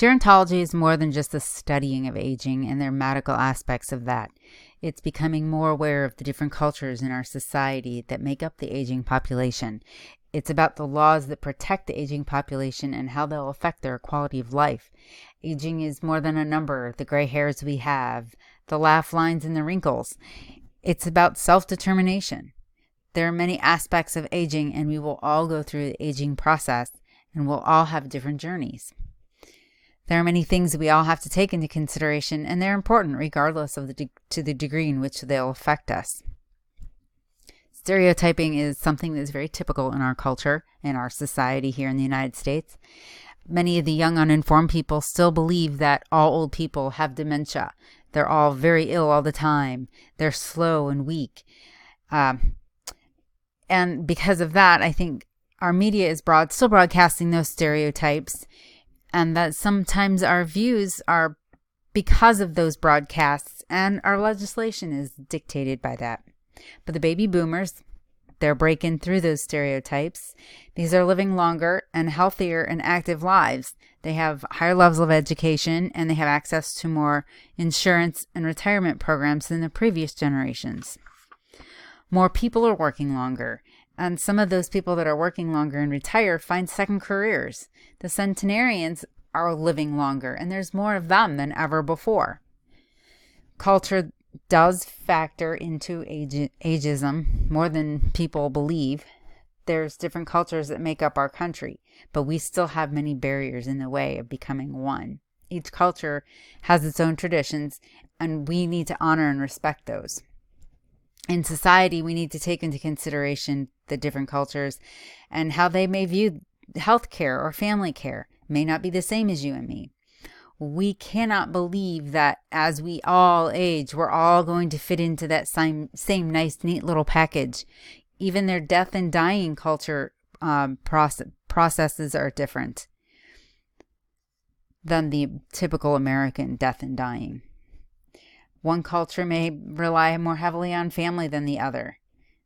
Gerontology is more than just the studying of aging and their medical aspects of that. It's becoming more aware of the different cultures in our society that make up the aging population. It's about the laws that protect the aging population and how they'll affect their quality of life. Aging is more than a number, the gray hairs we have, the laugh lines and the wrinkles. It's about self-determination. There are many aspects of aging, and we will all go through the aging process, and we'll all have different journeys. There are many things that we all have to take into consideration, and they're important regardless of to the degree in which they'll affect us. Stereotyping is something that's very typical in our culture, in our society here in the United States. Many of the young, uninformed people still believe that all old people have dementia. They're all very ill all the time. They're slow and weak. And because of that, I think our media is still broadcasting those stereotypes, and that sometimes our views are because of those broadcasts, and our legislation is dictated by that. But the baby boomers, they're breaking through those stereotypes. These are living longer and healthier and active lives. They have higher levels of education, and they have access to more insurance and retirement programs than the previous generations. More people are working longer, and some of those people that are working longer and retire find second careers. The centenarians are living longer, and there's more of them than ever before. Culture does factor into ageism more than people believe. There's different cultures that make up our country, but we still have many barriers in the way of becoming one. Each culture has its own traditions, and we need to honor and respect those. In society, we need to take into consideration the different cultures and how they may view health care or family care. It may not be the same as you and me. We cannot believe that as we all age, we're all going to fit into that same nice, neat little package. Even their death and dying culture processes are different than the typical American death and dying. One culture may rely more heavily on family than the other.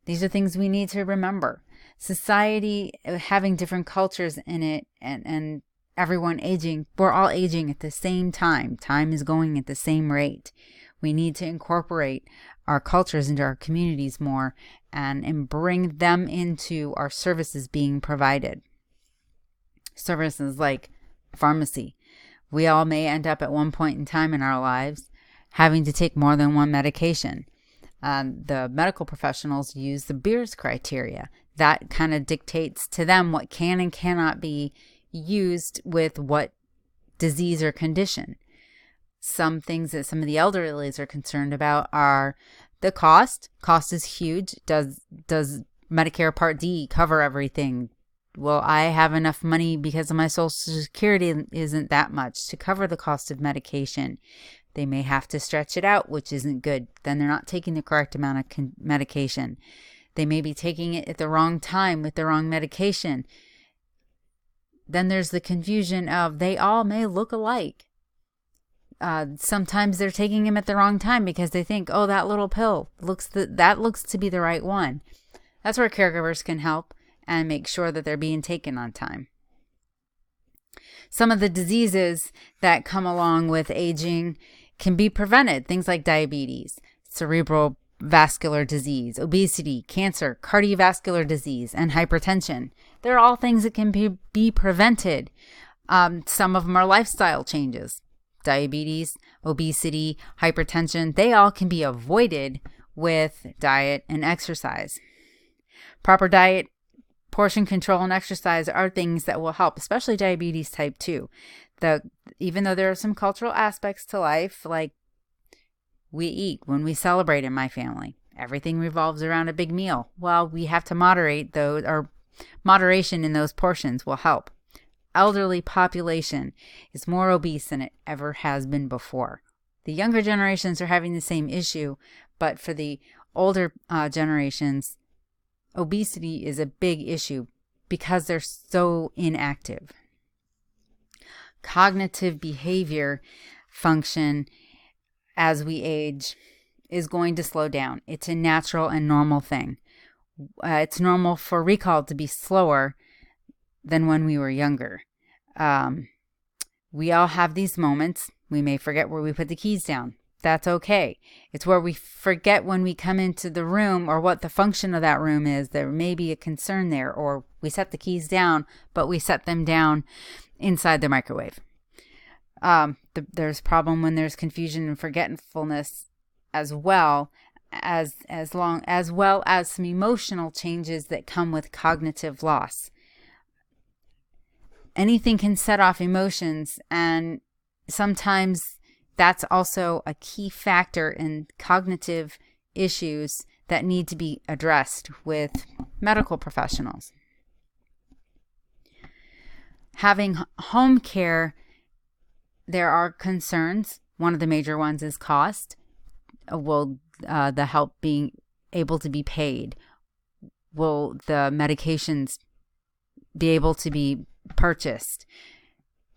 These are things we need to remember. Society having different cultures in it and everyone aging, we're all aging at the same time. Time is going at the same rate. We need to incorporate our cultures into our communities more and bring them into our services being provided. Services like pharmacy. We all may end up at one point in time in our lives having to take more than one medication. The medical professionals use the Beers criteria. That kind of dictates to them what can and cannot be used with what disease or condition. Some things that some of the elderlies are concerned about are the cost. Cost is huge. Does Medicare Part D cover everything? Well, I have enough money because of my Social Security isn't that much to cover the cost of medication. They may have to stretch it out, which isn't good. Then they're not taking the correct amount of medication. They may be taking it at the wrong time with the wrong medication. Then there's the confusion of they all may look alike. Sometimes they're taking them at the wrong time because they think, oh, that little pill looks to be the right one. That's where caregivers can help and make sure that they're being taken on time. Some of the diseases that come along with aging can be prevented. Things like diabetes, cerebral vascular disease, obesity, cancer, cardiovascular disease, and hypertension. They're all things that can be prevented. Some of them are lifestyle changes. Diabetes, obesity, hypertension, they all can be avoided with diet and exercise. Proper diet, portion control, and exercise are things that will help, especially diabetes type 2. Even though there are some cultural aspects to life, like we eat when we celebrate in my family. Everything revolves around a big meal. Well, we have to moderate those, or moderation in those portions will help. Elderly population is more obese than it ever has been before. The younger generations are having the same issue, but for the older generations, obesity is a big issue because they're so inactive. Cognitive behavior function as we age is going to slow down. It's a natural and normal thing. It's normal for recall to be slower than when we were younger. We all have these moments. We may forget where we put the keys down. That's okay. It's where we forget when we come into the room or what the function of that room is. There may be a concern there, or we set the keys down, but we set them down inside the microwave. There's a problem when there's confusion and forgetfulness as well as some emotional changes that come with cognitive loss. Anything can set off emotions, and sometimes that's also a key factor in cognitive issues that need to be addressed with medical professionals. Having home care, there are concerns. One of the major ones is cost. Will the help being able to be paid? Will the medications be able to be purchased?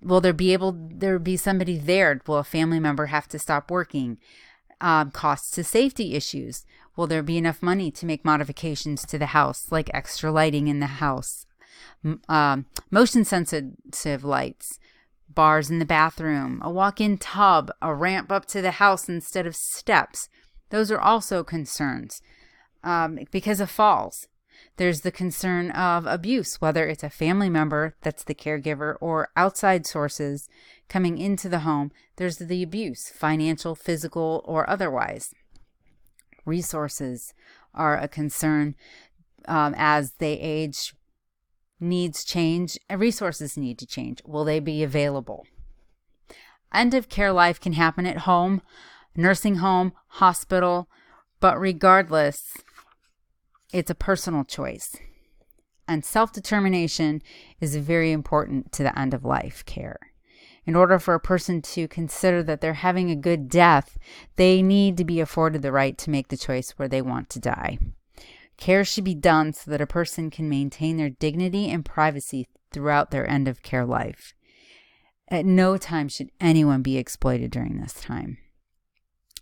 Will there be somebody there? Will a family member have to stop working? Costs to safety issues. Will there be enough money to make modifications to the house, like extra lighting in the house? Motion sensitive lights, bars in the bathroom, a walk-in tub, a ramp up to the house instead of steps. Those are also concerns because of falls. There's the concern of abuse, whether it's a family member that's the caregiver or outside sources coming into the home. There's the abuse, financial, physical, or otherwise. Resources are a concern as they age. Needs change, and resources need to change. Will they be available? End of care life can happen at home, nursing home, hospital, but regardless, it's a personal choice. And self-determination is very important to the end of life care. In order for a person to consider that they're having a good death, they need to be afforded the right to make the choice where they want to die. Care should be done so that a person can maintain their dignity and privacy throughout their end of care life. At no time should anyone be exploited during this time.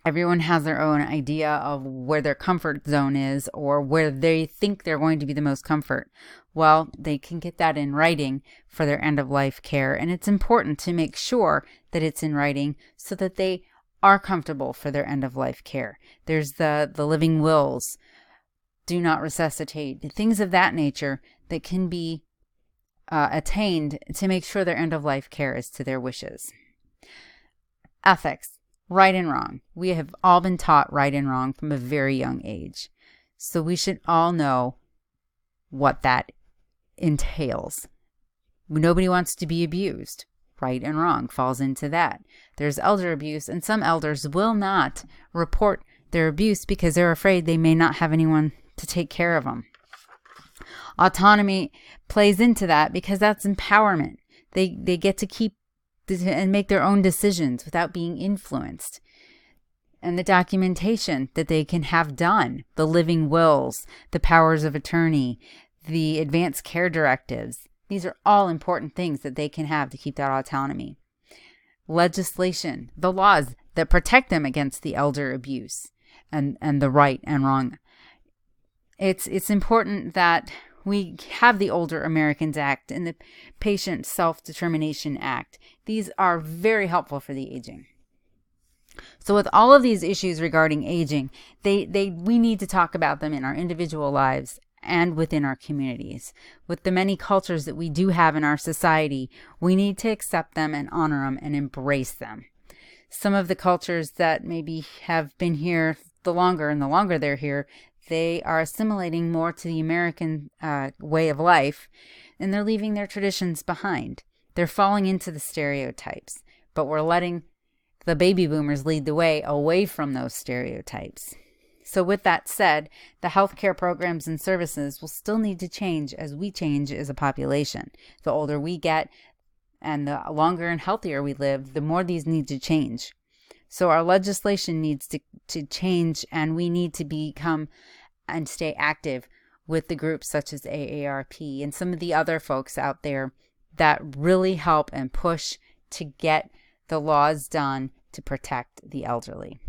Everyone has their own idea of where their comfort zone is or where they think they're going to be the most comfort. Well, they can get that in writing for their end of life care, and it's important to make sure that it's in writing so that they are comfortable for their end of life care. There's the living wills, do not resuscitate, things of that nature that can be attained to make sure their end of life care is to their wishes. Ethics. Right and wrong. We have all been taught right and wrong from a very young age. So we should all know what that entails. Nobody wants to be abused. Right and wrong falls into that. There's elder abuse, and some elders will not report their abuse because they're afraid they may not have anyone to take care of them. Autonomy plays into that because that's empowerment. They get to keep and make their own decisions without being influenced. And the documentation that they can have done, the living wills, the powers of attorney, the advanced care directives, these are all important things that they can have to keep that autonomy. Legislation, the laws that protect them against the elder abuse and the right and wrong. It's important that we have the Older Americans Act and the Patient Self-Determination Act. These are very helpful for the aging. So with all of these issues regarding aging, we need to talk about them in our individual lives and within our communities. With the many cultures that we do have in our society, we need to accept them and honor them and embrace them. Some of the cultures that maybe have been here the longer they're here, they are assimilating more to the American way of life, and they're leaving their traditions behind. They're falling into the stereotypes, but we're letting the baby boomers lead the way away from those stereotypes. So with that said, the healthcare programs and services will still need to change as we change as a population. The older we get and the longer and healthier we live, the more these need to change. So our legislation needs to change, and we need to become and stay active with the groups such as AARP and some of the other folks out there that really help and push to get the laws done to protect the elderly.